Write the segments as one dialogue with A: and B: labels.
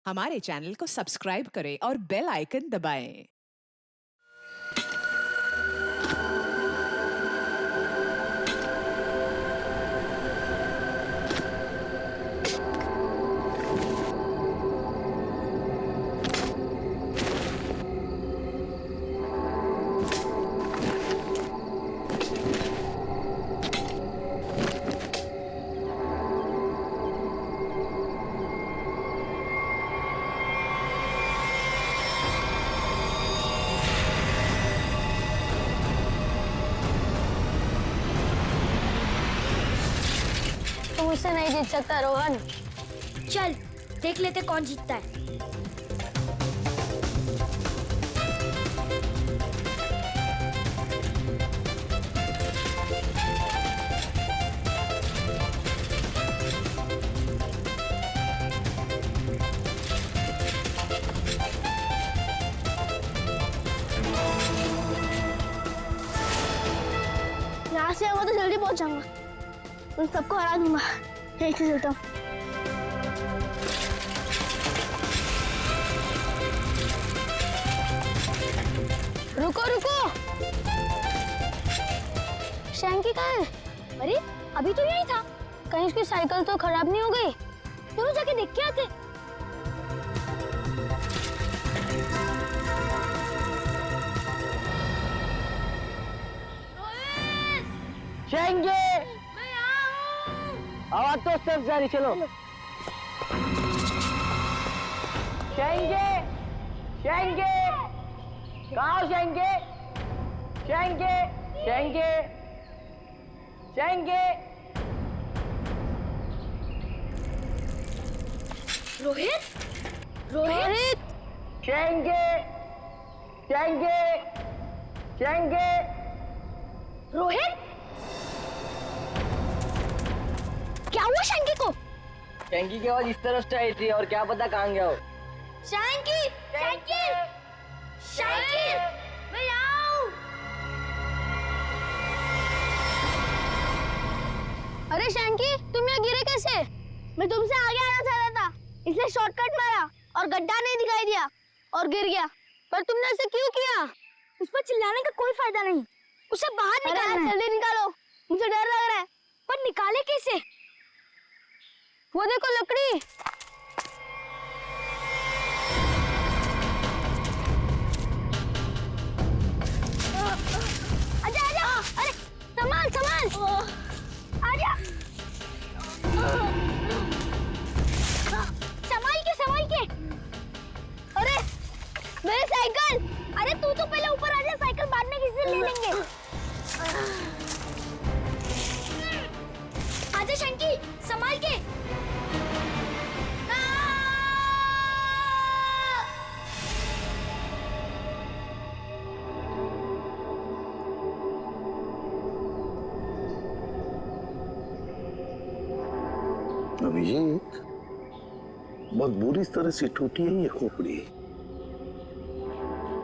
A: हमारे चैनल को सब्सक्राइब करें और बेल आइकन दबाएं।
B: तुम मुझसे नहीं जीत सकता रोहन।
C: चल देख लेते कौन जीतता है।
B: यहाँ से आऊंगा तो जल्दी पहुंच जाऊंगा। उन सबको हरा दूंगा। यहीं से चलता हूँ। रुको रुको, शैंकी कहाँ है? अरे अभी तो यही था। कहीं उसकी साइकिल तो खराब नहीं हो गई? दोनों जाके देख के आते।
D: शेंगे,
C: मैं यहाँ हूँ।
D: आवाज तो सिर्फ जा रही, चलो। शेंगे, शेंगे, कहाँ हो शेंगे? शेंगे, शेंगे, शेंगे।
C: रोहित, रोहित,
D: शेंगे, शेंगे, शेंगे।
B: रोहित, क्या हुआ शैंकी को?
D: शेंगी की आवाज इस तरफ से आई थी और क्या पता कहाँ गया हो।
B: शैंकी, शैंकी, शैंकी,
C: मैं यहाँ हूँ।
B: अरे शैंकी, तुम यहाँ गिरे कैसे? मैं तुमसे आगे आना चाहता था, इसलिए शॉर्टकट मारा और गड्ढा नहीं दिखाई दिया और गिर गया। पर तुमने ऐसे क्यों किया?
C: उस पर चिल्लाने का कोई फायदा नहीं। उसे बाहर निकालना है।
B: जल्दी निकालो, मुझे डर लग रहा है।
C: पर निकाले कैसे?
B: वो देखो लकड़ी। आजा आजा, अरे संभाल संभाल, आजा। संभाल के। अरे मेरी साइकिल। अरे तू तो पहले ऊपर आ जा, साइकिल बाद में किसी से ले लेंगे।
C: आजा शंकी, संभाल के।
E: अभिषेक, बहुत बुरी तरह से टूटी है ये खोपड़ी।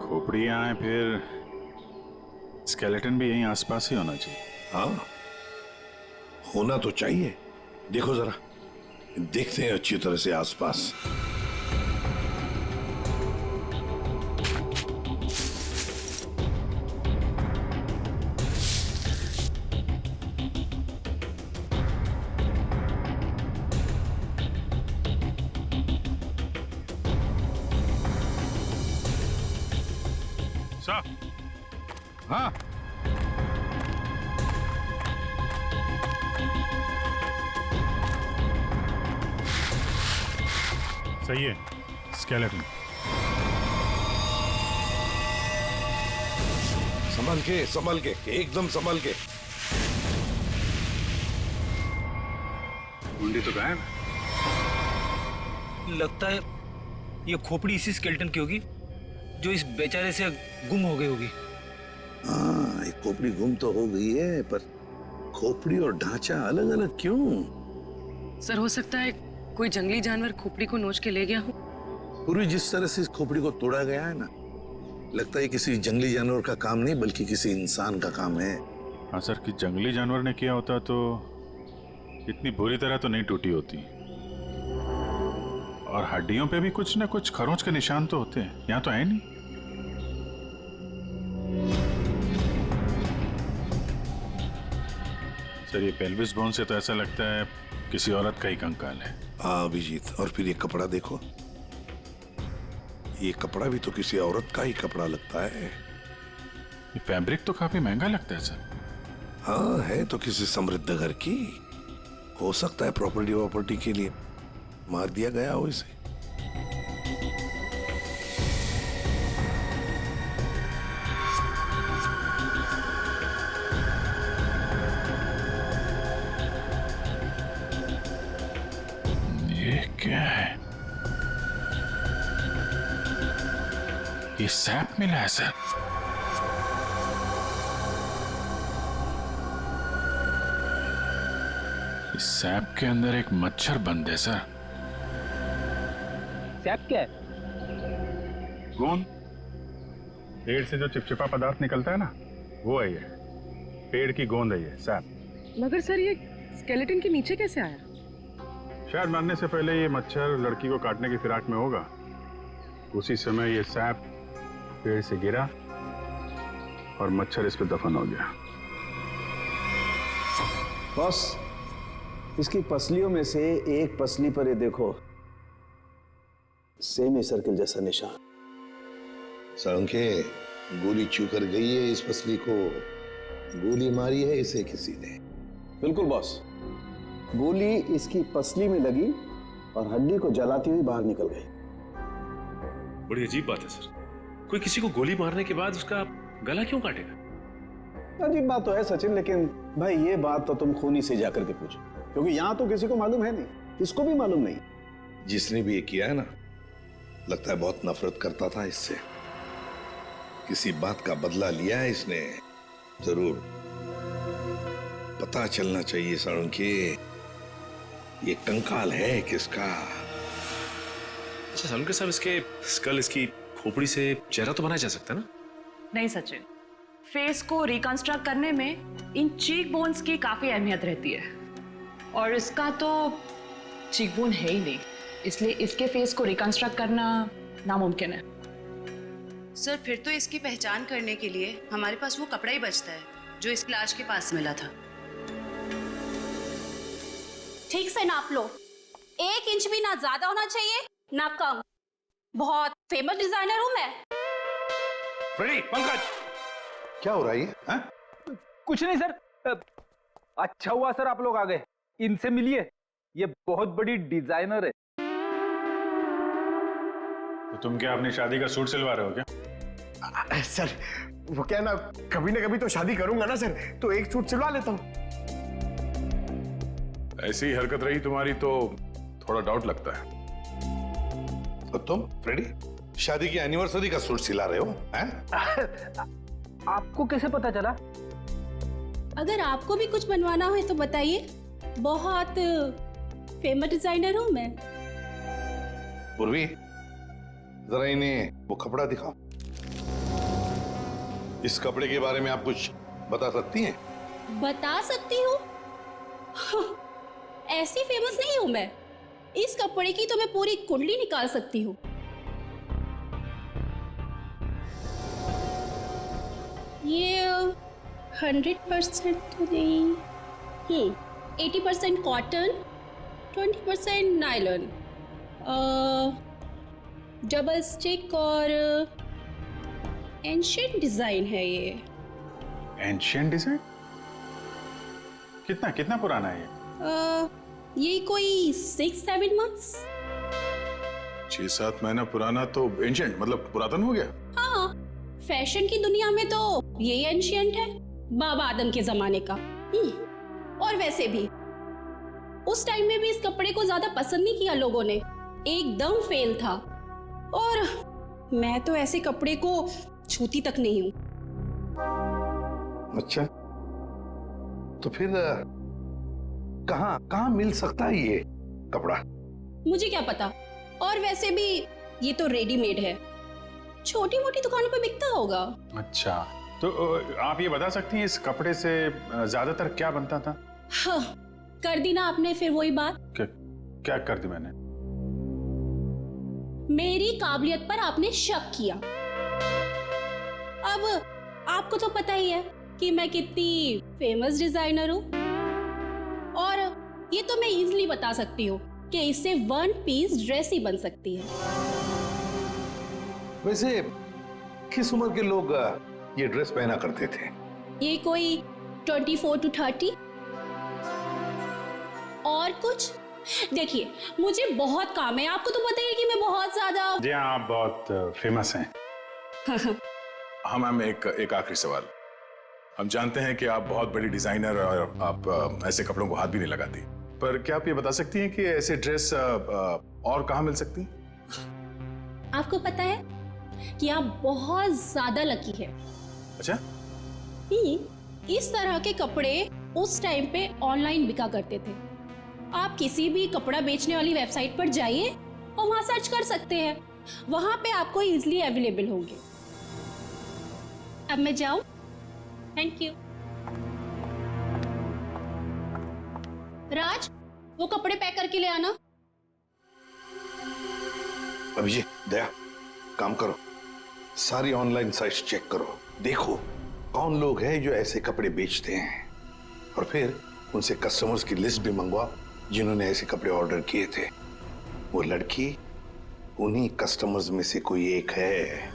F: खोपड़ी यहाँ है, फिर स्केलेटन भी यहीं आसपास ही होना चाहिए।
E: हाँ, होना तो चाहिए। देखो जरा, देखते हैं अच्छी तरह से आसपास।
F: सर, हाँ, सही है, स्केलेटन।
E: संभल के, एकदम संभल के।
F: कुंडी तो गायब।
G: लगता है ये खोपड़ी इसी स्केलेटन की होगी जो इस बेचारे से गुम हो गई होगी।
E: हाँ, एक खोपड़ी गुम तो हो गई है, पर खोपड़ी और ढांचा अलग अलग क्यों?
H: सर, हो सकता है कोई जंगली जानवर खोपड़ी को नोच के ले गया हो।
E: पूरी जिस तरह से इस खोपड़ी को तोड़ा गया है ना, लगता है किसी जंगली जानवर का काम नहीं बल्कि किसी इंसान का काम है।
F: हाँ सर, कि जंगली जानवर ने किया होता तो इतनी बुरी तरह तो नहीं टूटी होती। और हड्डियों पे भी कुछ ना कुछ खरोंच के निशान तो होते हैं, यहाँ तो है नहीं। सर ये पेल्विस बोन से तो ऐसा लगता है किसी औरत का ही कंकाल है।
E: हाँ अभिजीत, और फिर ये कपड़ा देखो, ये कपड़ा भी तो किसी औरत का ही कपड़ा लगता है।
F: ये फैब्रिक तो काफी महंगा लगता है सर।
E: हाँ है तो किसी समृद्ध घर की, हो सकता है प्रॉपर्टी के लिए मार दिया गया हो इसे।
F: ये क्या है? ये सैप मिला है सर। इस सैप के अंदर एक मच्छर बंद है सर।
G: सैप क्या है?
F: गोंद। पेड़ से जो चिपचिपा पदार्थ निकलता है ना, वो है ये। पेड़ की गोंद है ये सैप।
H: मगर सर ये स्केलेटन के नीचे कैसे आया?
F: शायद मरने से पहले ये मच्छर लड़की को काटने की फिराक में होगा। उसी समय ये सैप पेड़ से गिरा और मच्छर इस पे दफन हो गया।
I: बॉस, इसकी पसलियों में से एक पसली पर ये देखो, सेमी सर्कल जैसा निशान।
E: सड़के गोली चू कर गई है इस पसली को, गोली मारी है इसे किसी ने।
I: बिल्कुल बॉस, गोली इसकी पसली में लगी और हड्डी को जलाती हुई बाहर निकल गई।
J: बड़ी अजीब बात है सर, कोई किसी को गोली मारने के बाद उसका गला क्यों काटेगा?
I: अजीब बात तो है सचिन, लेकिन भाई ये बात तो तुम खूनी से जाकर के पूछो, क्योंकि यहाँ तो किसी को मालूम है नहीं, इसको भी मालूम नहीं।
E: जिसने भी ये किया है ना, लगता है बहुत नफरत करता था इससे। किसी बात का बदला लिया है इसने जरूर। पता चलना चाहिए सड़के ये कंकाल है किसका।
J: अच्छा सालुंके साहब, इसके स्कल, इसकी खोपड़ी से चेहरा तो बनाया जा सकता है ना?
A: नहीं सचिन, फेस को रिकंस्ट्रक्ट करने में इन चीक बोन्स की काफी अहमियत रहती है, और इसका तो चीक बोन है ही नहीं, इसलिए इसके फेस को रिकंस्ट्रक्ट करना नामुमकिन है।
K: सर फिर तो इसकी पहचान करने के लिए हमारे पास वो कपड़ा ही बचता है जो इस लाश के पास मिला था।
C: ठीक से नाप लो, 1 इंच भी ना ज्यादा होना चाहिए ना कम। बहुत फेमस डिजाइनर हूं मैं।
G: फ्रेडी, पंकज,
E: क्या हो रहा है ये?
G: कुछ नहीं सर। अच्छा हुआ सर आप लोग आ गए, इनसे मिलिए, ये बहुत बड़ी डिजाइनर है।
F: तो तुम क्या अपनी शादी का सूट सिलवा रहे हो क्या?
L: सर वो क्या ना कभी तो शादी करूंगा ना सर, तो एक सूट सिलवा लेता हूँ।
F: ऐसी हरकत रही तुम्हारी तो थोड़ा डाउट लगता है।
E: तो तुम फ्रेडी शादी की एनिवर्सरी का सूट सिला रहे हो हैं?
G: आपको कैसे पता चला?
C: अगर आपको भी कुछ बनवाना हो तो बताइए, बहुत फेमस डिजाइनर हूं मैं।
E: पूर्वी, जरा इन्हें वो कपड़ा दिखाओ। इस कपड़े के बारे में आप कुछ बता सकती हैं?
C: बता सकती हूँ? ऐसी फेमस नहीं हूं मैं, इस कपड़े की तो मैं पूरी कुंडली निकाल सकती हूँ। ये 100% नहीं, 80% कॉटन, 20% नायलॉन, डबल स्टिक और एंशिएंट डिजाइन है ये।
F: Ancient design? कितना पुराना है
C: ये कोई 6-7 मंथ्स।
F: 6-7 महीना पुराना तो एंशिएंट मतलब पुरातन हो गया।
C: हाँ, फैशन की दुनिया में तो ये एंशिएंट है, बाबा आदम के जमाने का। और वैसे भी उस टाइम में भी इस कपड़े को ज्यादा पसंद नहीं किया लोगों ने, एकदम फेल था। और मैं तो ऐसे कपड़े को छूती तक नहीं हूं।
E: अच्छा, तो फिर कहाँ मिल सकता है ये कपड़ा?
C: मुझे क्या पता, और वैसे भी ये तो रेडीमेड है, छोटी मोटी दुकानों पे बिकता होगा।
F: अच्छा, तो आप ये बता सकती हैं इस कपड़े से ज्यादातर क्या बनता था?
C: हाँ, कर दी ना आपने फिर वही बात।
F: क्या कर दी मैंने?
C: मेरी काबिलियत पर आपने शक किया। अब आपको तो पता ही है कि मैं कितनी फेमस डिजाइनर हूं, और ये तो मैं इजीली बता सकती हूँ कि इससे 1 पीस ड्रेस ही बन सकती है।
E: वैसे किस उम्र के लोग ये ड्रेस पहना करते थे?
C: ये कोई 24 to 30। और कुछ देखिए, मुझे बहुत काम है, आपको तो पता ही है कि मैं बहुत ज्यादा।
F: जी हाँ, आप बहुत फेमस हैं।
M: हाँ मैम, एक आखिरी सवाल। हम जानते हैं कि आप बहुत बड़ी डिजाइनर और आप ऐसे कपड़ों को हाथ भी नहीं लगाती, पर क्या आप ये बता सकती हैं कि ऐसे ड्रेस और कहाँ मिल सकती हैं?
C: आपको पता है कि आप बहुत ज्यादा लकी है।
M: अच्छा?
C: इस तरह के कपड़े उस टाइम पे ऑनलाइन बिका करते थे। आप किसी भी कपड़ा बेचने वाली वेबसाइट पर जाइए और वहां सर्च कर सकते हैं, वहां पे आपको इजीली अवेलेबल होंगे। अब मैं जाऊं? Thank you. राज, वो कपड़े पैक करके ले आना।
E: अभिजीत, दया, काम करो, सारी ऑनलाइन साइट्स चेक करो, देखो कौन लोग हैं जो ऐसे कपड़े बेचते हैं, और फिर उनसे कस्टमर्स की लिस्ट भी मंगवाओ जिन्होंने ऐसे कपड़े ऑर्डर किए थे। वो लड़की उन्हीं कस्टमर्स में से कोई एक है,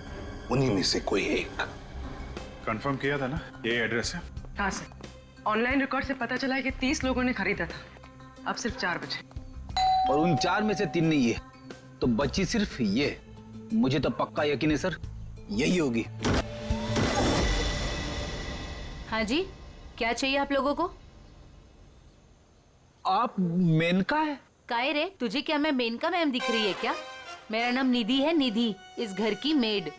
E: उन्हीं में से कोई एक।
F: कंफर्म किया था ना, ये एड्रेस है?
H: हाँ सर, ऑनलाइन रिकॉर्ड से पता चला है कि 30 लोगों ने खरीदा था, अब सिर्फ 4 बचे।
G: और उन 4 में से 3 नहीं है, तो बची सिर्फ ये। मुझे तो पक्का यकीन है सर, यही होगी।
N: हाँ जी, क्या चाहिए आप लोगों को?
G: आप मेनका है?
N: काहे रे, तुझे क्या मैं मेनका मैम दिख रही है क्या? मेरा नाम निधि है, निधि, इस घर की मेड।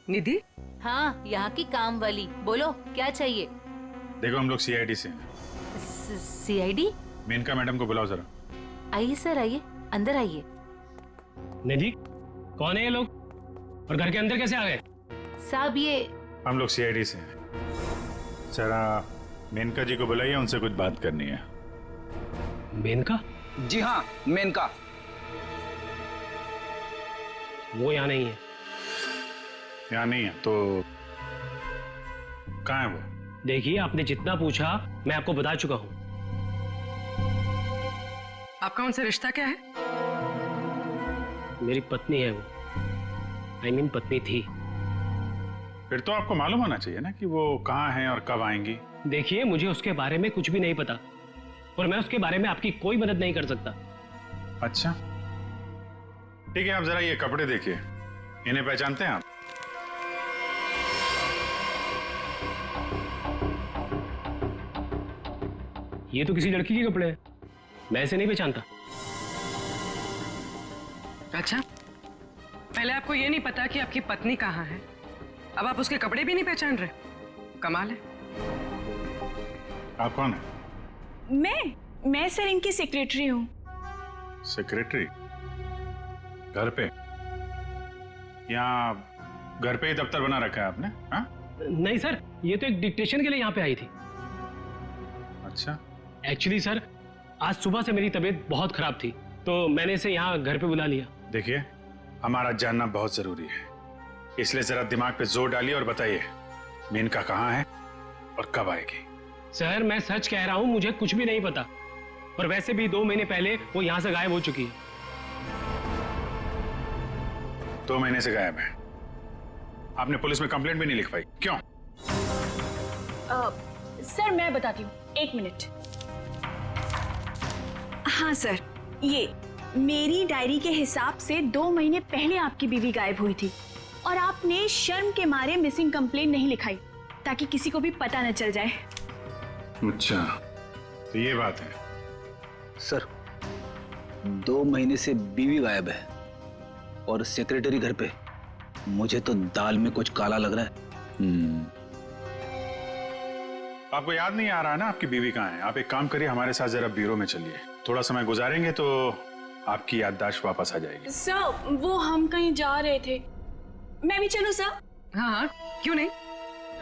H: निधि?
N: हाँ, यहाँ की काम वाली। बोलो क्या चाहिए?
F: देखो, हम लोग सीआईडी से हैं।
N: सीआईडी?
F: मेनका मैडम को बुलाओ जरा।
N: आइए सर, आइए, अंदर आइए।
O: निधि, कौन है ये लोग और घर के अंदर कैसे आ गए?
N: साहब, ये
F: हम लोग सीआईडी से हैं। जरा मेनका जी को बुलाइए, उनसे कुछ बात करनी है।
O: मेनका?
G: जी हाँ, मेनका।
O: वो यहाँ नहीं है।
F: यहाँ नहीं है तो कहाँ है वो?
O: देखिए, आपने जितना पूछा मैं आपको बता चुका हूँ।
H: आपका उनसे रिश्ता क्या है?
O: मेरी पत्नी है वो, I mean पत्नी थी।
F: फिर तो आपको मालूम होना चाहिए ना कि वो कहाँ हैं और कब आएंगी।
O: देखिए, मुझे उसके बारे में कुछ भी नहीं पता और मैं उसके बारे में आपकी कोई मदद नहीं कर सकता।
F: अच्छा ठीक है, आप जरा ये कपड़े देखिए, इन्हें पहचानते हैं आप?
O: ये तो किसी लड़की के कपड़े हैं, मैं इसे नहीं पहचानता।
H: अच्छा, पहले आपको ये नहीं पता कि आपकी पत्नी कहाँ है, अब आप उसके कपड़े भी नहीं पहचान रहे? कमाल है।
F: आप कौन है?
A: मैं सर इनकी सेक्रेटरी हूँ।
F: सेक्रेटरी? घर पे? यहाँ घर पे ही दफ्तर बना रखा है आपने? हाँ?
O: नहीं सर, ये तो एक डिक्टेशन के लिए यहाँ पे आई थी।
F: अच्छा।
O: एक्चुअली सर, आज सुबह से मेरी तबीयत बहुत खराब थी तो मैंने इसे यहाँ घर पे बुला लिया।
F: देखिए, हमारा जानना बहुत जरूरी है, इसलिए जरा दिमाग पे जोर डालिए और बताइए मेनका कहाँ है और कब आएगी?
O: सर, मैं सच कह रहा हूँ, मुझे कुछ भी नहीं पता, और वैसे भी 2 महीने पहले वो यहाँ से गायब हो चुकी है।
F: 2 महीने से गायब है? आपने पुलिस में कंप्लेंट भी नहीं लिखवाई, क्यों?
A: सर मैं बताती हूँ, 1 मिनट। हाँ सर, ये मेरी डायरी के हिसाब से 2 महीने पहले आपकी बीवी गायब हुई थी और आपने शर्म के मारे मिसिंग कंप्लेंट नहीं लिखाई ताकि किसी को भी पता न चल जाए।
F: अच्छा, तो ये बात है।
G: सर, 2 महीने से बीवी गायब है और सेक्रेटरी घर पे। मुझे तो दाल में कुछ काला लग रहा है।
F: आपको याद नहीं आ रहा है ना आपकी बीवी कहाँ है? आप एक काम करिए, हमारे साथ जरा ब्यूरो में चलिए, थोड़ा समय गुजारेंगे तो आपकी याददाश्त वापस आ जाएगी।
A: सर, वो हम कहीं जा रहे थे, मैं भी चलूं सर?
H: हाँ, क्यों नहीं?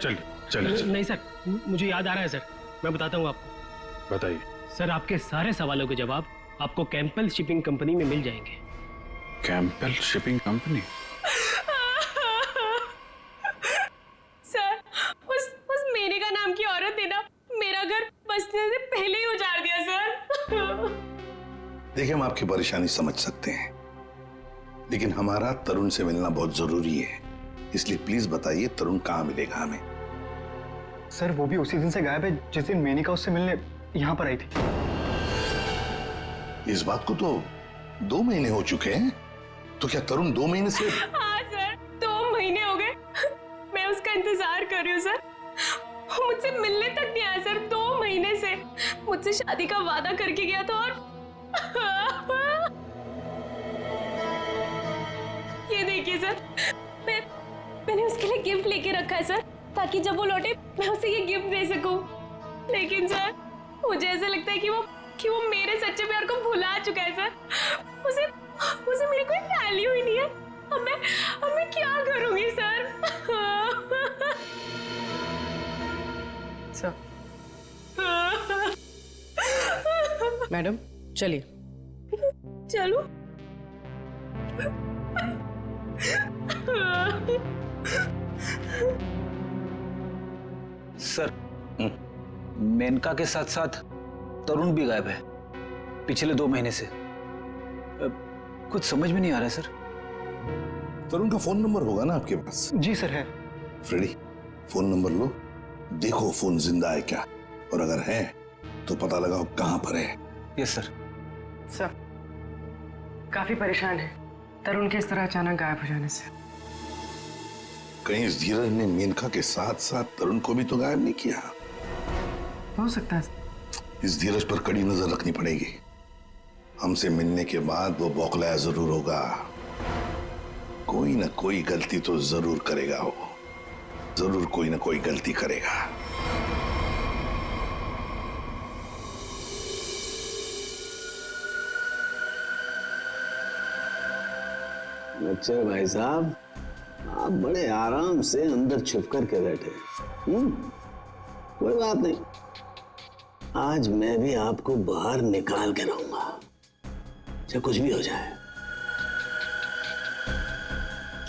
F: चलिए चलिए।
O: नहीं सर, मुझे याद आ रहा है सर, मैं बताता हूँ आपको।
F: बताइए।
O: सर, आपके सारे सवालों के जवाब आपको कैंपल शिपिंग कंपनी में मिल जाएंगे।
F: Campbell shipping company?
C: सर उस मेनका नाम की औरत ने ना मेरा घर बसने से पहले ही उजाड़ दिया सर।
E: देखिए, हम आपकी परेशानी समझ सकते हैं, लेकिन हमारा तरुण से मिलना बहुत जरूरी है, इसलिए प्लीज बताइए तरुण कहाँ मिलेगा हमें?
P: सर वो भी उसी दिन से गायब है जिस दिन मेनिका उससे मिलने यहाँ पर आई थी।
E: इस बात को तो 2 महीने हो चुके हैं, तो क्या तरुण 2 महीने से?
C: हाँ सर, 2 महीने हो गए। मैं उसका इंतजार कर रही हूँ सर। वो मुझसे मिलने तक नहीं आया सर 2 महीने से। मुझसे शादी का वादा करके गया था और ये देखिए सर, मैंने उसके लिए गिफ्ट लेके रखा है सर, ताकि जब वो लौटे मैं उसे ये गिफ्ट दे सकूं। लेकिन सर मुझे ऐसा लगता है कि वो मेरे सच्चे प्यार को भुला चुका है सर। उसे मेरी कोई वैल्यू ही नहीं है। अब मैं क्या करूंगी सर?
H: सर मैडम चलिए।
C: चलो।
G: सर मेनका के साथ साथ तरुण भी गायब है पिछले 2 महीने से। कुछ समझ में नहीं आ रहा है सर।
E: तरुण का फोन नंबर होगा ना आपके पास?
P: जी सर है।
E: फ्रेडी, फोन नंबर लो, देखो फोन जिंदा है क्या, और अगर है तो पता लगाओ कहां पर है।
G: Yes sir.
H: सर काफी परेशान है तरुण के इस तरह अचानक गायब हो जाने से।
E: कहीं इस धीरज ने मेनका के साथ साथ तरुण को भी तो गायब नहीं किया?
H: हो सकता है।
E: इस धीरज पर कड़ी नजर रखनी पड़ेगी। हमसे मिलने के बाद वो बौखलाया जरूर होगा, कोई ना कोई गलती तो जरूर करेगा। वो जरूर कोई ना कोई गलती करेगा।
I: अच्छा भाई साहब, आप बड़े आराम से अंदर छुप कर के बैठे। कोई बात नहीं, आज मैं भी आपको बाहर निकाल के रहूंगा, चाहे कुछ भी हो जाए।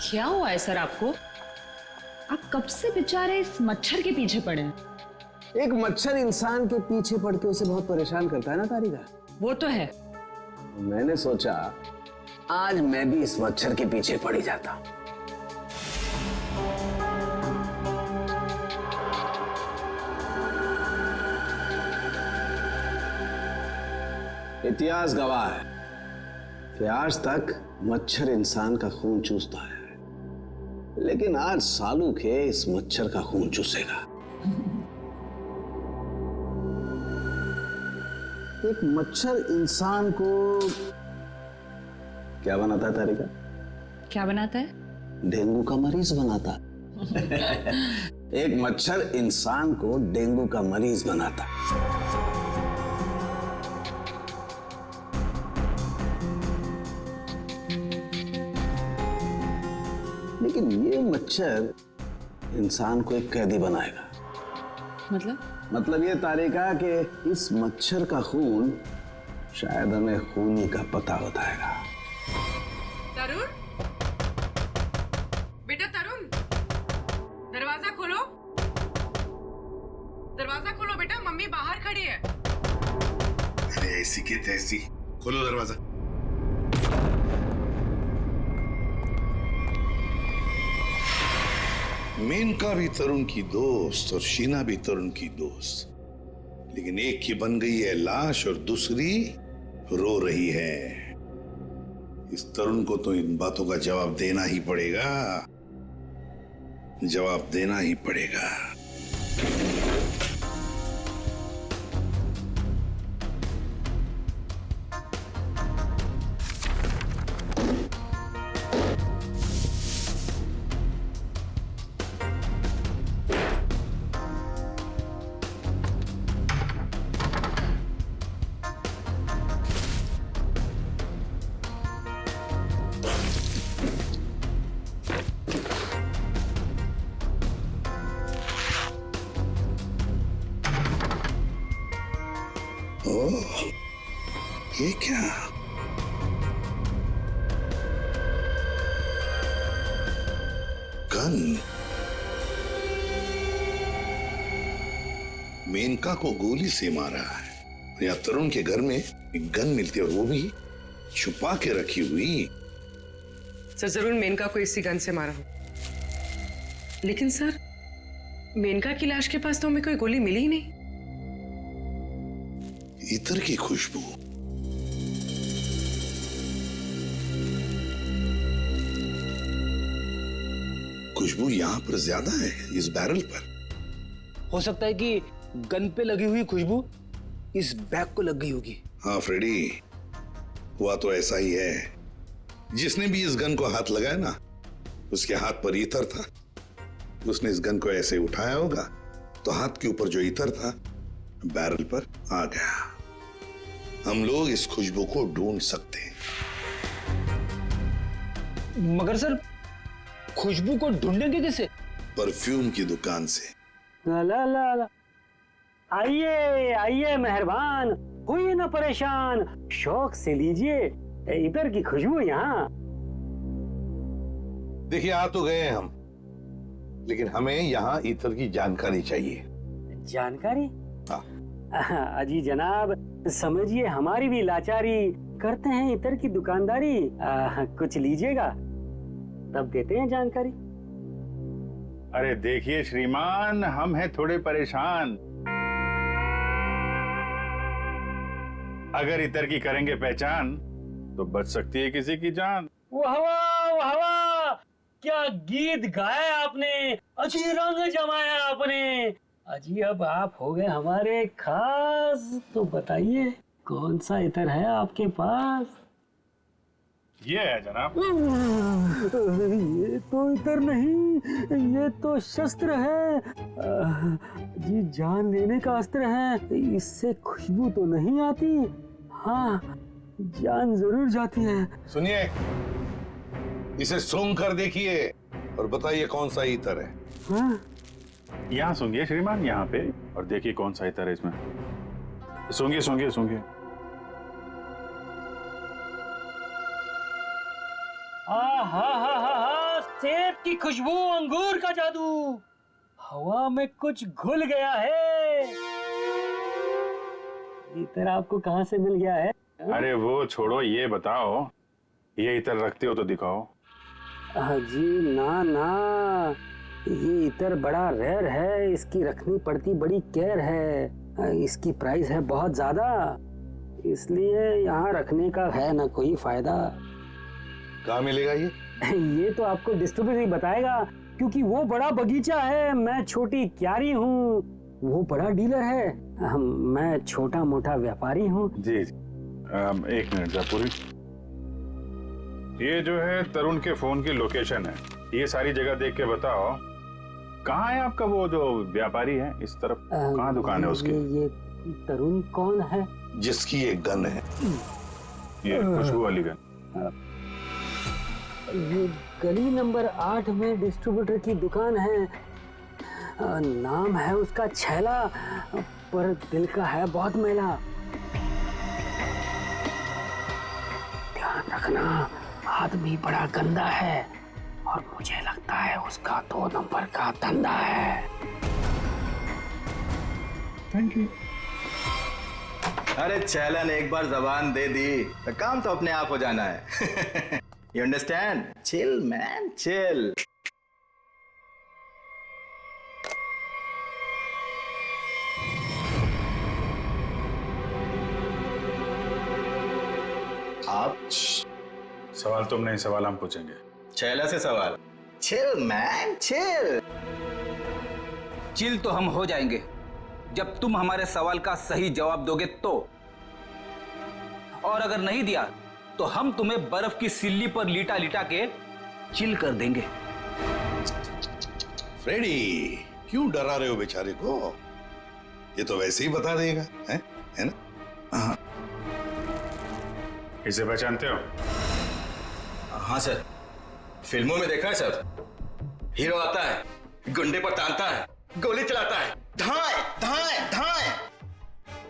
A: क्या हुआ है सर आपको? आप कब से बेचारे इस मच्छर के पीछे पड़े हैं?
I: एक मच्छर इंसान के पीछे पड़ के उसे बहुत परेशान करता है ना तारिका।
A: वो तो है।
I: मैंने सोचा आज मैं भी इस मच्छर के पीछे पड़ ही जाता। इतिहास गवाह है कि आज तक मच्छर इंसान का खून चूसता है, लेकिन आज सालू के इस मच्छर का खून चूसेगा। एक मच्छर इंसान को क्या बनाता है तारिका?
A: क्या बनाता है?
I: डेंगू का मरीज बनाता। एक मच्छर इंसान को डेंगू का मरीज बनाता। लेकिन ये मच्छर इंसान को एक कैदी बनाएगा। मतलब ये तारिका कि इस मच्छर का खून शायद हमें खूनी का पता बताएगा।
H: तरुण, बेटा तरुण, दरवाजा खोलो। दरवाजा खोलो बेटा, मम्मी बाहर खड़ी है।
E: अरे ऐसी की तैसी, खोलो दरवाजा। मेनका भी तरुण की दोस्त और शीना भी तरुण की दोस्त, लेकिन एक की बन गई है लाश और दूसरी रो रही है। इस तरुण को तो इन बातों का जवाब देना ही पड़ेगा, जवाब देना ही पड़ेगा। ओह, ये क्या? गन। मेनका को गोली से मारा है। यहाँ तरुण के घर में एक गन मिलती है और वो भी छुपा के रखी हुई।
H: सर जरूर मेनका को इसी गन से मारा हो, लेकिन सर मेनका की लाश के पास तो हमें कोई गोली मिली ही नहीं।
E: इत्र की खुशबू। खुशबू यहाँ पर ज्यादा है इस बैरल पर।
G: हो सकता है कि गन पे लगी हुई खुशबू इस बैग को लग गई होगी।
E: हाँ फ्रेडी, हुआ तो ऐसा ही है। जिसने भी इस गन को हाथ लगाया ना, उसके हाथ पर इत्र था। उसने इस गन को ऐसे उठाया होगा तो हाथ के ऊपर जो इत्र था बैरल पर आ गया। हम लोग इस खुशबू को ढूंढ सकते हैं।
G: मगर सर खुशबू को ढूंढेंगे कैसे?
E: परफ्यूम की दुकान से।
Q: ला ला ला ला। आइए आइए मेहरबान, हुई ना परेशान, शौक से लीजिए इधर की खुशबू यहाँ।
E: देखिए आ तो गए हम, लेकिन हमें यहाँ इत्र की जानकारी चाहिए।
Q: जानकारी?
E: हाँ।
Q: अजी जनाब समझिए हमारी भी लाचारी, करते हैं इत्र की दुकानदारी। कुछ लीजिएगा तब देते हैं जानकारी।
F: अरे देखिए श्रीमान, हम हैं थोड़े परेशान। अगर इतर की करेंगे पहचान तो बच सकती है किसी की जान।
Q: वाह वाह वाह वाह, क्या गीत गाया आपने, अजी रंग जमाया आपने। अजी अब आप हो गए हमारे खास, तो बताइए कौन सा इतर है आपके पास?
F: ये है जनाब।
Q: ये तो इतर नहीं, ये तो शस्त्र है। जी जान लेने का अस्त्र है। इससे खुशबू तो नहीं आती, हाँ जान जरूर जाती है।
E: सुनिए, इसे सूंघ कर देखिए और बताइए कौन सा इतर है।
Q: हाँ?
F: यहाँ सूंघिए श्रीमान, यहाँ पे, और देखिए कौन सा इतर है इसमें। सूंघिए सूंघिए सूंघिए।
Q: सेब की खुशबू, अंगूर का जादू, हवा में कुछ घुल गया है। इतर आपको कहाँ से मिल गया है?
F: अरे वो छोड़ो, ये बताओ ये इतर रखते हो तो दिखाओ।
Q: जी ना ना, ये इतर बड़ा रेयर है, इसकी रखनी पड़ती बड़ी केयर है। इसकी प्राइस है बहुत ज्यादा, इसलिए यहाँ रखने का है ना कोई फायदा।
E: कहाँ मिलेगा ये?
Q: ये तो आपको डिस्ट्रीब्यूटर ही बताएगा, क्योंकि वो बड़ा बगीचा है, मैं छोटी क्यारी हूँ, वो बड़ा डीलर है, मैं छोटा मोटा व्यापारी हूँ।
F: जी एक मिनट जयपुरी, ये जो है तरुण के फोन की लोकेशन है, ये सारी जगह देख के बताओ कहाँ है आपका वो जो व्यापारी है इस तरफ, कहाँ दुकान है उसकी?
Q: ये तरुण कौन है?
E: जिसकी एक गन है।
F: ये खुशबू वाली गन।
Q: ये गली नंबर 8 में डिस्ट्रीब्यूटर की दुकान है। नाम है उसका छैला, पर दिल का है बहुत मैला। ध्यान रखना, आदमी बड़ा गंदा है और मुझे लगता है उसका 2 नंबर का धंधा है।
F: Thank you.
R: अरे छैला ने एक बार जबान दे दी तो काम तो अपने आप हो जाना है। You understand? Chill, man, chill. आप
F: सवाल तुम नहीं, सवाल हम पूछेंगे।
R: छैला से सवाल। Chill, man, chill.
G: चिल तो हम हो जाएंगे जब तुम हमारे सवाल का सही जवाब दोगे तो, और अगर नहीं दिया तो हम तुम्हें बर्फ की सिल्ली पर लिटा लिटा के चिल कर देंगे।
E: फ्रेडी, क्यों डरा रहे हो बेचारे को? ये तो वैसे ही बता देगा, है ना? हाँ।
F: इसे पहचानते हो?
R: हाँ सर, फिल्मों में देखा है सर। हीरो आता है, गुंडे पर तानता है, गोली चलाता है, धाए धाए धाए।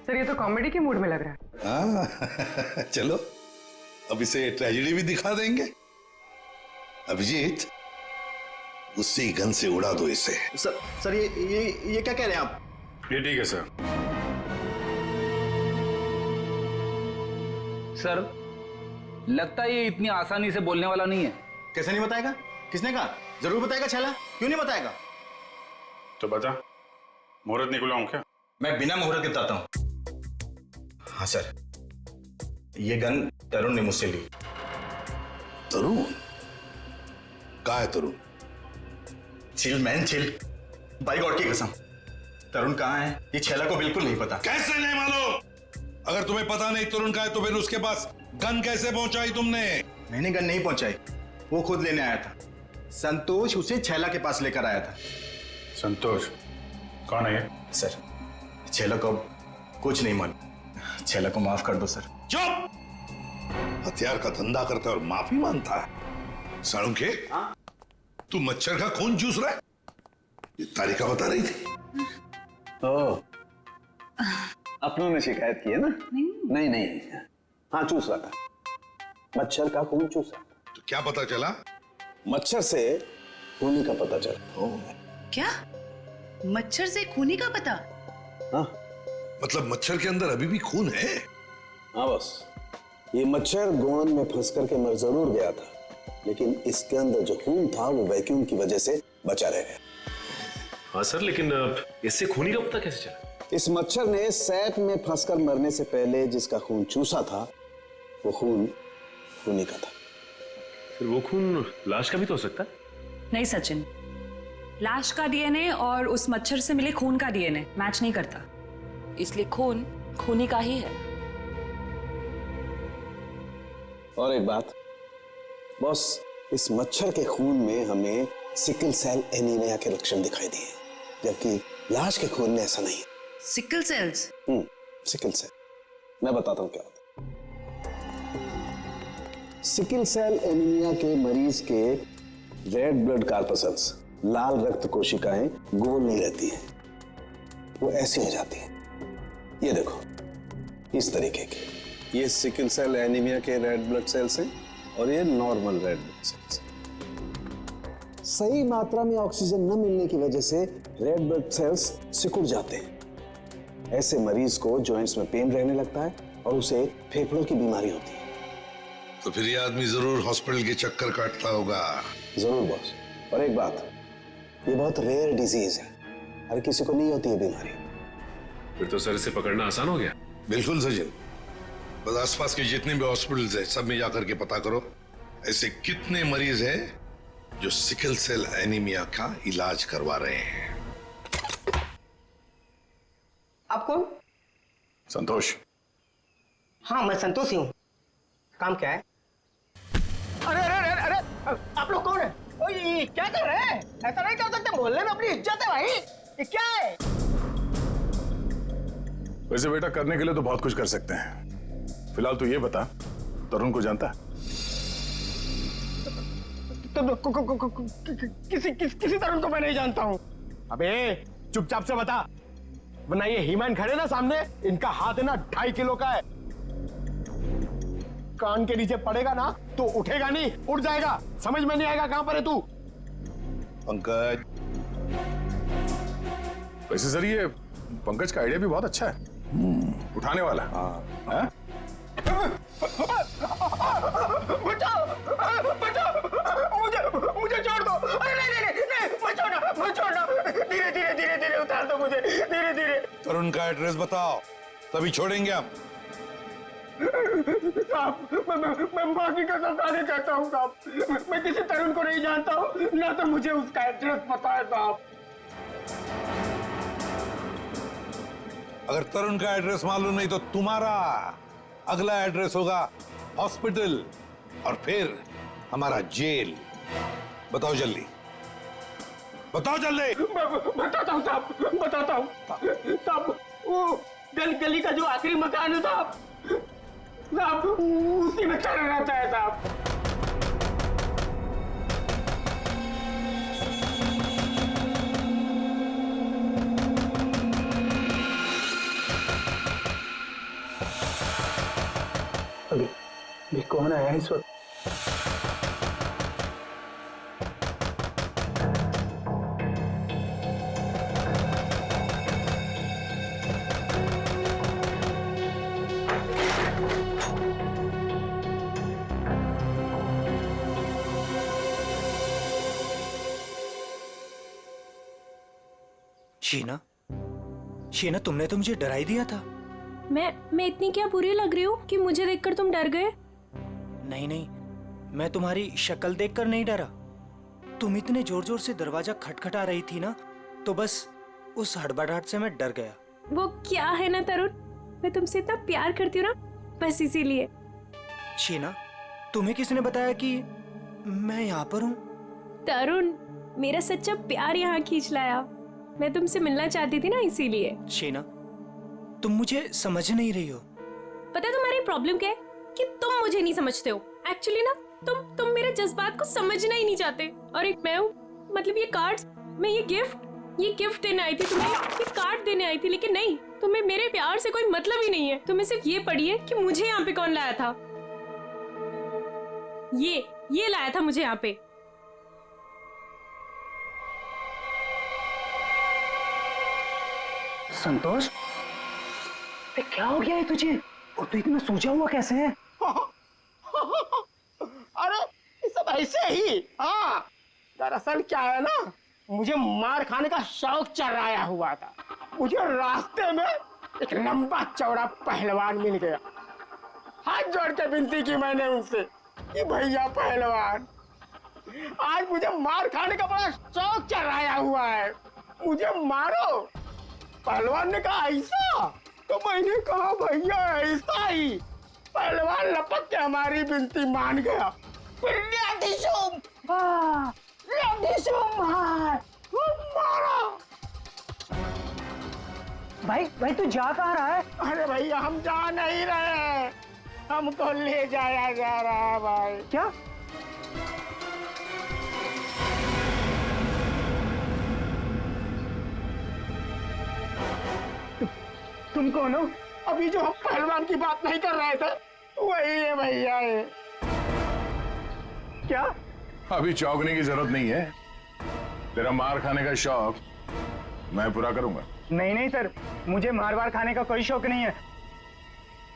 H: सर ये तो कॉमेडी के मूड में लग रहा
E: है। चलो अब इसे ट्रेजेडी भी दिखा देंगे। अभिजीत, उसी गन से उड़ा दो इसे।
L: सर ये क्या कह रहे हैं आप?
J: ये ठीक है सर।
G: सर, लगता है ये इतनी आसानी से बोलने वाला नहीं है।
R: कैसे नहीं बताएगा? किसने कहा? जरूर बताएगा छैला, क्यों नहीं बताएगा?
F: तो बता, मुहूर्त निकलवाऊं क्या?
R: मैं बिना मुहूर्त के बताता हूं। हाँ सर, ये गन तरुण ने मुझसे ली।
E: तरुण? कहाँ है Tarun?
R: Chill man chill, by God की कसम, तरुण कहाँ है ये छैला को बिल्कुल नहीं पता।
E: कैसे नहीं मालूम? अगर तुम्हें पता नहीं तरुण कहाँ है तो फिर उसके पास गन कैसे पहुंचाई तुमने?
R: मैंने गन नहीं पहुंचाई, वो खुद लेने आया था। संतोष उसे छैला के पास लेकर आया था।
F: संतोष कौन है ये?
R: सर, छैला को कुछ नहीं मालूम, छैला को माफ कर दो सर।
E: चुप! हथियार का धंधा करता है और माफी मांगता है। साळुंखे, तू मच्छर का खून चूस रहा है? ये तारिका बता रही थी।
I: ओह, अपनों ने शिकायत की है ना? नहीं, हाँ चूस रहा था, मच्छर का खून चूस रहा था।
E: तो क्या पता चला?
I: मच्छर से खूनी का पता चला।
K: क्या? मच्छर से खूनी का पता?
I: हाँ,
E: मतलब मच्छर के अंदर अभी भी खून है?
I: हाँ बस, ये मच्छर गोंद में फंस करके मर जरूर गया था, लेकिन इसके अंदर जो खून था वो वैक्यूम की वजह से बचा रह गया।
J: हाँ सर, लेकिन इससे खूनी का पता कैसे चला?
I: इस मच्छर ने सैक में फंसकर मरने से पहले जिसका खून चूसा था वो खून खूनी का था।
J: फिर वो खून लाश का भी तो हो सकता है?
A: नहीं सचिन, लाश का डीएनए और उस मच्छर से मिले खून का डीएनए मैच नहीं करता, इसलिए खून खूनी का ही है।
I: और एक बात बॉस, इस मच्छर के खून में हमें सिकल सेल एनीमिया के लक्षण दिखाई दिए, जबकि लाश के खून में ऐसा नहीं है।
K: Sickle sales?
I: सिकल सेल, मैं बताता हूं क्या होता है। सिकल सेल एनीमिया के मरीज के रेड ब्लड कार्पसल्स, लाल रक्त कोशिकाएं गोल नहीं रहती हैं, वो ऐसी हो जाती हैं। ये देखो, इस तरीके की। ये सिकल सेल एनीमिया के रेड ब्लड सेल्स हैं और ये नॉर्मल रेड ब्लड सेल्स। सही मात्रा में ऑक्सीजन न मिलने की वजह से रेड ब्लड सेल्स सिकुड़ जाते हैं। ऐसे मरीज को जॉइंट्स में पेन रहने लगता है और उसे फेफड़ों की बीमारी होती है।
E: तो फिर ये आदमी जरूर हॉस्पिटल के चक्कर काटता होगा।
I: जरूर बॉस। और एक बात, ये बहुत रेयर डिजीज है, हर किसी को नहीं होती है बीमारी।
J: फिर तो सर इसे पकड़ना आसान हो गया।
E: बिल्कुल सचिन, बस आसपास के जितने भी हॉस्पिटल्स हैं सब में जाकर के पता करो ऐसे कितने मरीज हैं जो सिकल सेल एनीमिया का इलाज करवा रहे हैं।
L: आप कौन?
M: संतोष।
L: हाँ, मैं संतोष ही हूँ। काम क्या है? अरे अरे अरे अरे, आप लोग कौन है? ओ, ये क्या कर रहे हैं? ऐसा नहीं कर सकते, मोहल्ले में अपनी इज्जत है भाई। ये क्या है?
M: वैसे बेटा, करने के लिए तो बहुत कुछ कर सकते हैं। फिलहाल तो ये बता, तरुण को जानता है?
L: किसी तरुण को मैं नहीं जानता हूँ। अबे चुपचाप से बता, वरना ये हीमैन खड़े ना सामने, इनका हाथ है ना 2.5 किलो का है। कान के नीचे पड़ेगा ना तो उठेगा नहीं, उड़ जाएगा। समझ में नहीं आएगा कहां पर है तू।
E: पंकज।
M: वैसे सर, ये पंकज का आइडिया भी बहुत अच्छा है, उठाने वाला। हाँ?
L: बचाओ, बचाओ, मुझे छोड़ दो। अरे नहीं, मत छोड़ना। धीरे उतार दो मुझे, धीरे।
E: तरुण का एड्रेस बताओ, तभी छोड़ेंगे हम।
L: साहब, मैं माँ की कसम खाने चाहता हूँ साहब, मैं किसी तरुण को नहीं जानता हूँ, ना तो मुझे उसका एड्रेस पता है साहब।
E: अगर तरुण का एड्रेस मालूम नहीं तो तुम्हारा अगला एड्रेस होगा हॉस्पिटल और फिर हमारा जेल। बताओ जल्दी, बताओ जल्दी।
L: बताता हूँ साहब, वो गली का जो आखिरी मकान है साहब, उसी में चल रहता है साहब।
Q: अभी कौन आया इस वक्त?
S: शीना, शीना तुमने तो मुझे डरा ही दिया था।
C: मैं इतनी क्या बुरी लग रही हूँ कि मुझे देखकर तुम डर गए?
S: नहीं नहीं, मैं तुम्हारी शक्ल देखकर नहीं डरा। तुम इतने जोर जोर से दरवाजा खटखटा रही थी ना, तो बस उस हड़बड़ाहट से मैं डर गया।
C: वो क्या है ना तरुण, मैं तुमसे इतना प्यार करती हूँ ना, बस इसीलिए।
S: शीना, तुम्हें किसने बताया कि मैं यहाँ पर हूँ?
C: तरुण, मेरा सच्चा प्यार यहाँ खींच लाया। मैं तुमसे मिलना चाहती थी ना, इसीलिए।
S: शीना, तुम मुझे समझ नहीं रही हो।
C: पता है तुम्हारी प्रॉब्लम क्या है? कि तुम मुझे नहीं समझते हो। एक्चुअली ना तुम मेरे जज्बात को समझना ही नहीं चाहते। और एक मैं हूँ, मतलब ये कार्ड्स, मैं ये गिफ्ट देने आई थी तुम्हें, ये कार्ड देने आई थी, लेकिन नहीं, तुम्हें मेरे प्यार से कोई मतलब ही नहीं है। तुम्हें सिर्फ ये पड़ी है कि मुझे यहाँ पे कौन लाया था। ये लाया था मुझे यहाँ पे।
L: संतोष, क्या हो गया है तुझे? और तू इतना सूझा हुआ कैसे है? अरे ये सब ऐसे ही। हाँ, दरअसल क्या है ना, मुझे मार खाने का शौक चढ़ाया हुआ था। मुझे रास्ते में एक लंबा चौड़ा पहलवान मिल गया। हाथ जोड़ के विनती की मैंने उनसे कि भैया पहलवान, आज मुझे मार खाने का बड़ा शौक चढ़ाया हुआ है, मुझे मारो। पहलवान ने कहा ऐसा? तो मैंने कहा भैया ऐसा ही। पहलवान लपक के हमारी विनती मान गया। फिर मारा। भाई तू जा कहाँ रहा है?
B: अरे भैया हम जा नहीं रहे, हमको ले जाया जा रहा है भाई।
L: क्या? तुम कौन हो?
B: अभी जो हम पहलवान की बात नहीं कर रहे थे वही है भैया। ये
L: क्या?
M: अभी चौंकने की जरूरत नहीं है। तेरा मार खाने का शौक मैं पूरा करूंगा।
L: नहीं सर, मुझे मार खाने का कोई शौक नहीं है।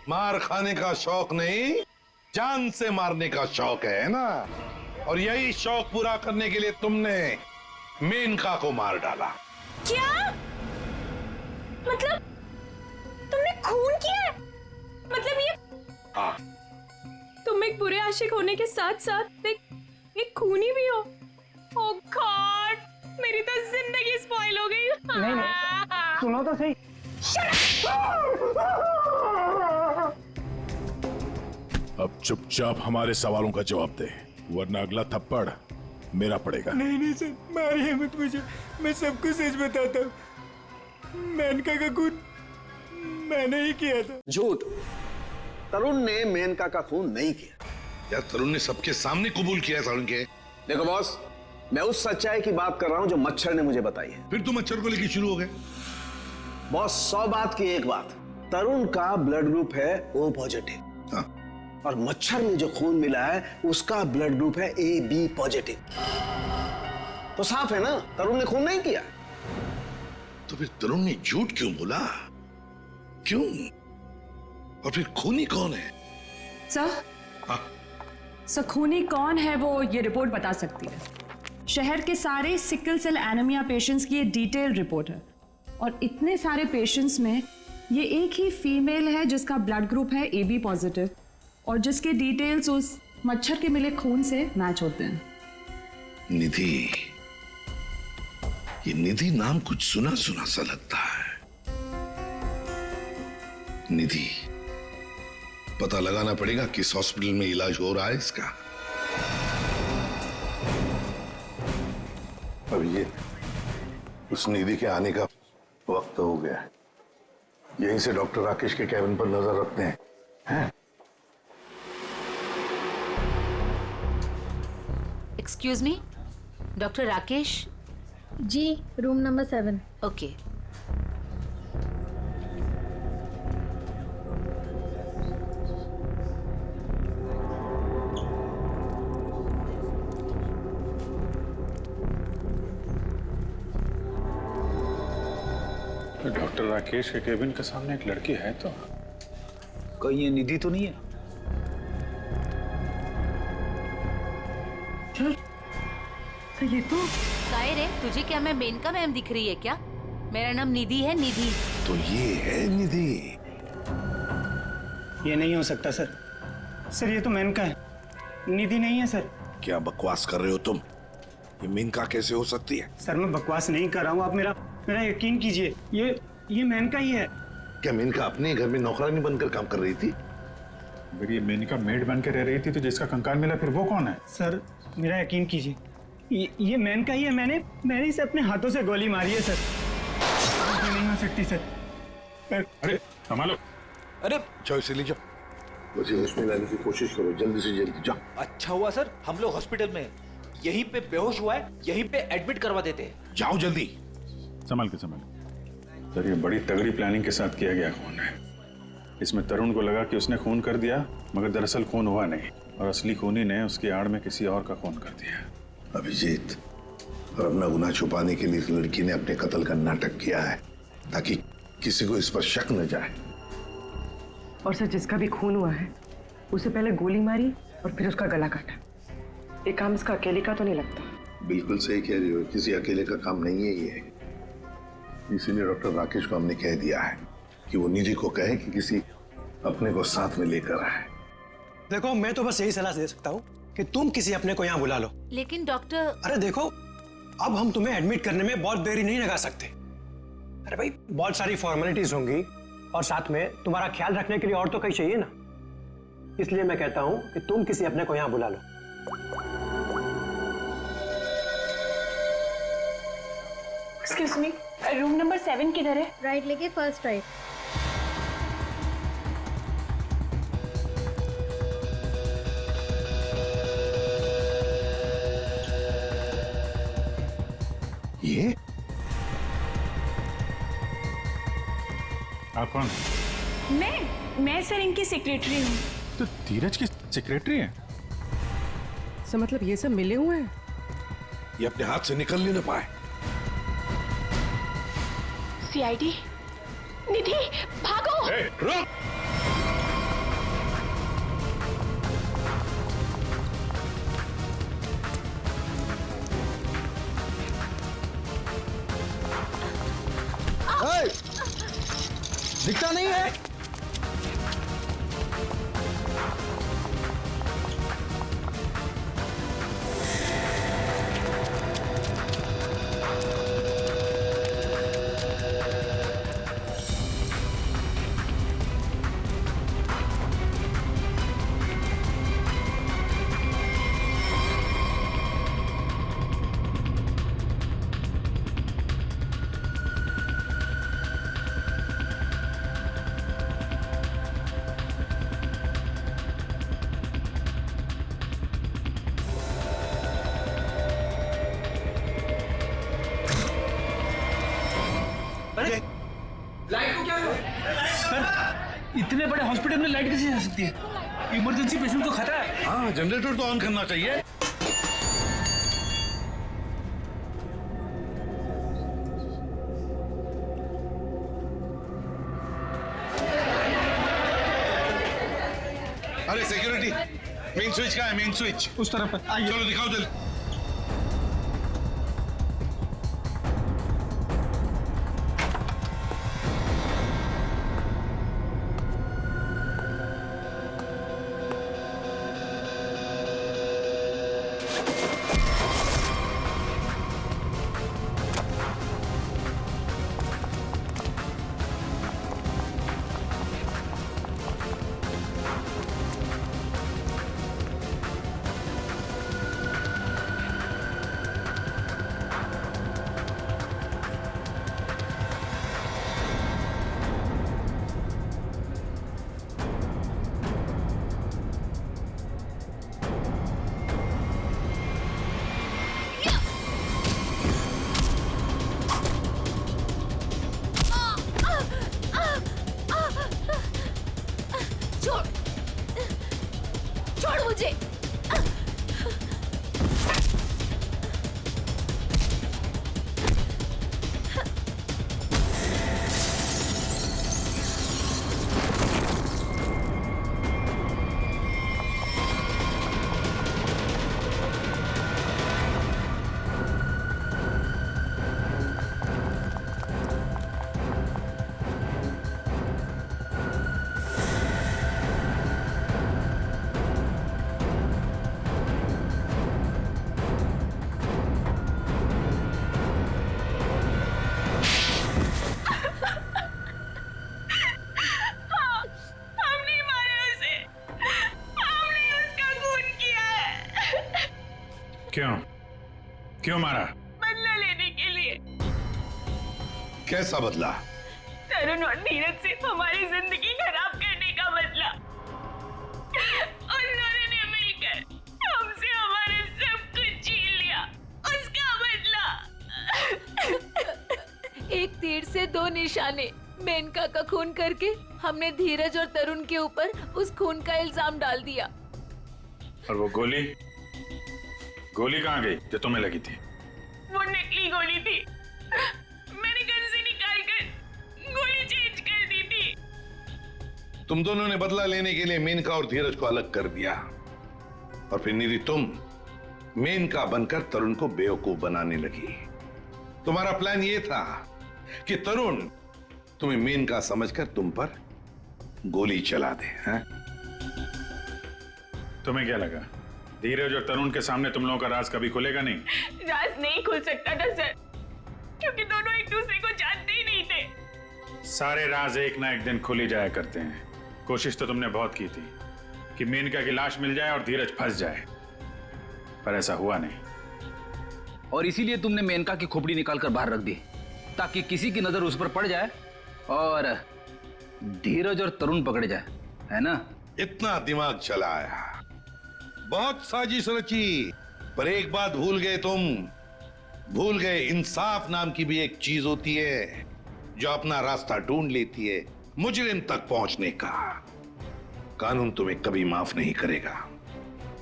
E: मार खाने का शौक नहीं, जान से मारने का शौक है ना। और यही शौक पूरा करने के लिए तुमने मेनका को मार डाला।
C: क्या? मतलब तुमने खून किया है? मतलब ये?
E: हाँ।
C: तुम एक बुरे आशिक होने के साथ साथ एक खूनी भी हो। ओह गॉड, मेरी तो जिंदगी स्पॉइल हो गई।
L: नहीं, सुनो तो सही।
M: अब चुपचाप हमारे सवालों का जवाब दे, वरना अगला थप्पड़ मेरा पड़ेगा।
Q: नहीं सर, मारिए मत मुझे, मैं सबको सच बताता हूँ। मेनका का खून मैंने ही किया था।
I: झूठ। तरुण ने मेनका का खून नहीं किया।
E: यार तरुण ने सबके सामने कबूल किया तरुण के।
I: देखो बॉस, मैं उस सच्चाई की बात कर रहा हूं जो मच्छर ने मुझे बताई है।
E: फिर तुम मच्छर को लेकर शुरू हो गए।
I: बॉस 100 बात की एक बात, तरुण का ब्लड ग्रुप है O पॉजिटिव।
E: हाँ।
I: और मच्छर में जो खून मिला है उसका ब्लड ग्रुप है AB पॉजिटिव। तो साफ है ना, तरुण ने खून नहीं किया।
E: तो फिर तरुण ने झूठ क्यों बोला? क्यों? और फिर खूनी कौन है?
A: सर खूनी कौन है वो ये रिपोर्ट बता सकती है। शहर के सारे सिकल सेल एनीमिया पेशेंट्स की ये डिटेल रिपोर्ट है। और इतने सारे पेशेंट्स में ये एक ही फीमेल है जिसका ब्लड ग्रुप है AB पॉजिटिव और जिसके डिटेल्स उस मच्छर के मिले खून से मैच होते हैं।
E: निधि, ये निधि नाम कुछ सुना सुना सा लगता है। निधि, पता लगाना पड़ेगा किस हॉस्पिटल में इलाज हो रहा है इसका। अब ये उस निधि के आने का वक्त हो गया। यहीं से डॉक्टर राकेश के कैबिन पर नजर रखते हैं।
N: Excuse me, doctor Rakesh?
B: जी, room number 7।
N: Okay.
F: Doctor Rakesh के केबिन के सामने एक लड़की है तो
G: कहीं ये निधि तो नहीं है?
N: तो ये तो काय रे, तुझे क्या मैं मेनका मैम दिख रही है क्या? मेरा नाम निधि है, निधि।
E: तो ये है निधि?
S: ये नहीं हो सकता सर। सर ये तो मेनका है, निधि नहीं है सर।
E: क्या बकवास कर रहे हो तुम? ये मेनका कैसे हो सकती है?
S: सर मैं बकवास नहीं कर रहा हूँ, आप मेरा यकीन कीजिए, ये मेनका ही है।
E: क्या मेनका अपने घर में नौकरानी बनकर काम कर रही थी?
F: अगर ये मेनका मेड बन के रह रही थी तो जिसका कंकाल मिला फिर वो कौन है?
S: सर मेरा यकीन कीजिए, ये मेनका ही है। मैंने इसे अपने हाथों से गोली मारी है सर। ये नहीं हो सकती सर।
F: अरे संभालो।
G: अरे
E: जाओ इसे ले जाओ, मुझे उसमें लाने की कोशिश करो, जल्दी से जल्दी जाओ।
G: अच्छा हुआ सर हम लोग हॉस्पिटल में हैं। यहीं पे बेहोश हुआ है, यहीं पे एडमिट करवा देते हैं।
E: जाओ जल्दी।
F: संभाल के संभाल। सर ये बड़ी तगड़ी प्लानिंग के साथ किया गया खून है। इसमें तरुण को लगा कि उसने खून कर दिया, मगर दरअसल खून हुआ नहीं और असली खूनी ने उसकी आड़ में किसी और का खून कर दिया।
E: अभिजीत, और अपना गुनाह छुपाने के लिए इस लड़की ने अपने कत्ल का नाटक किया है ताकि किसी को इस पर शक न जाए।
H: और सर जिसका भी खून हुआ है उसे पहले गोली मारी और फिर उसका गला काटा। ये काम इसका अकेले का तो नहीं लगता।
E: बिल्कुल सही कह रही हो, किसी अकेले का काम नहीं है ये। इसीलिए डॉक्टर राकेश को हमने कह दिया है कि वो निधि को कहे कि किसी अपने को साथ में लेकर आए।
L: देखो मैं तो बस यही सलाह दे सकता हूँ कि तुम किसी अपने को यहाँ बुला लो।
N: लेकिन डॉक्टर।
L: अरे देखो, अब हम तुम्हें एडमिट करने में बहुत देरी नहीं लगा सकते। अरे भाई बहुत सारी फॉर्मेलिटीज होंगी और साथ में तुम्हारा ख्याल रखने के लिए और तो कहीं चाहिए ना। इसलिए मैं कहता हूँ कि तुम किसी अपने को यहाँ बुला लो।
A: एक्सक्यूज मी, रूम नंबर 7 किधर है?
B: राइट लेके फर्स्ट राइट।
E: ये
F: आप कौन?
A: मैं सर इनकी सेक्रेटरी हूँ।
F: तो धीरज की सेक्रेटरी है?
H: सर मतलब ये सब मिले हुए हैं?
E: ये अपने हाथ से निकल नहीं पाए।
A: सीआईडी, निधि भागो।
E: रुक।
L: दिखता नहीं है।
G: लाइट को क्या हुआ? सर इतने बड़े हॉस्पिटल में लाइट कैसे जा सकती है? इमरजेंसी पेशेंट को खतरा है।
E: हाँ, जनरेटर तो ऑन करना चाहिए। अरे सिक्योरिटी, मेन स्विच कहाँ है? मेन स्विच
S: उस तरफ है।
E: चलो दिखाओ जल्दी।
F: क्यों मारा?
A: बदला लेने के लिए।
E: कैसा बदला?
A: तरुण और धीरज से हमारी जिंदगी खराब करने का बदला। और उन्होंने मिलकर हमसे हमारे सब कुछ छीन लिया, उसका बदला।
N: एक तीर से दो निशाने। मेनका का खून करके हमने धीरज और तरुण के ऊपर उस खून का इल्जाम डाल दिया।
F: और वो गोली कहाँ गई जो तुम्हें लगी थी?
A: वो नकली गोली थी। मैंने गन से निकाल कर गोली चेंज कर दी थी।
E: तुम दोनों ने बदला लेने के लिए मेनका और धीरज को अलग कर दिया, और फिर निधि तुम मेनका बनकर तरुण को बेवकूफ बनाने लगी। तुम्हारा प्लान ये था कि तरुण तुम्हें मेनका समझकर तुम पर गोली चला दे। हैं?
F: तुम्हें क्या लगा धीरज और तरुण के सामने तुम लोगों का राज कभी खुलेगा नहीं?
A: राज नहीं खुल सकता था सर, क्योंकि दोनों एक दूसरे को जानते ही नहीं थे।
F: सारे राज एक ना एक दिन खुल ही जाया करते हैं। कोशिश तो तुमने बहुत की थी कि मेनका की लाश मिल जाए और धीरज फंस जाए, पर ऐसा हुआ नहीं।
G: और इसीलिए तुमने मेनका की खोपड़ी निकाल कर बाहर रख दी, ताकि किसी की नजर उस पर पड़ जाए और धीरज और तरुण पकड़े जाए, है ना?
E: इतना दिमाग चलाया, बहुत साजिश रची, पर एक बात भूल गए तुम। भूल गए इंसाफ नाम की भी एक चीज होती है जो अपना रास्ता ढूंढ लेती है मुजरिम तक पहुंचने का। कानून तुम्हें कभी माफ नहीं करेगा।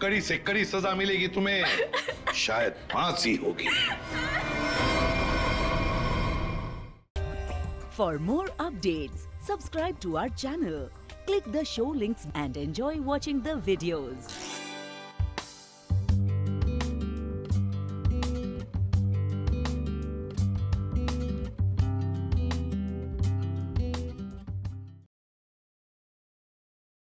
E: कड़ी से कड़ी सजा मिलेगी तुम्हें, शायद फांसी होगी।
T: For more updates, subscribe to our channel, click the show links and enjoy watching the videos.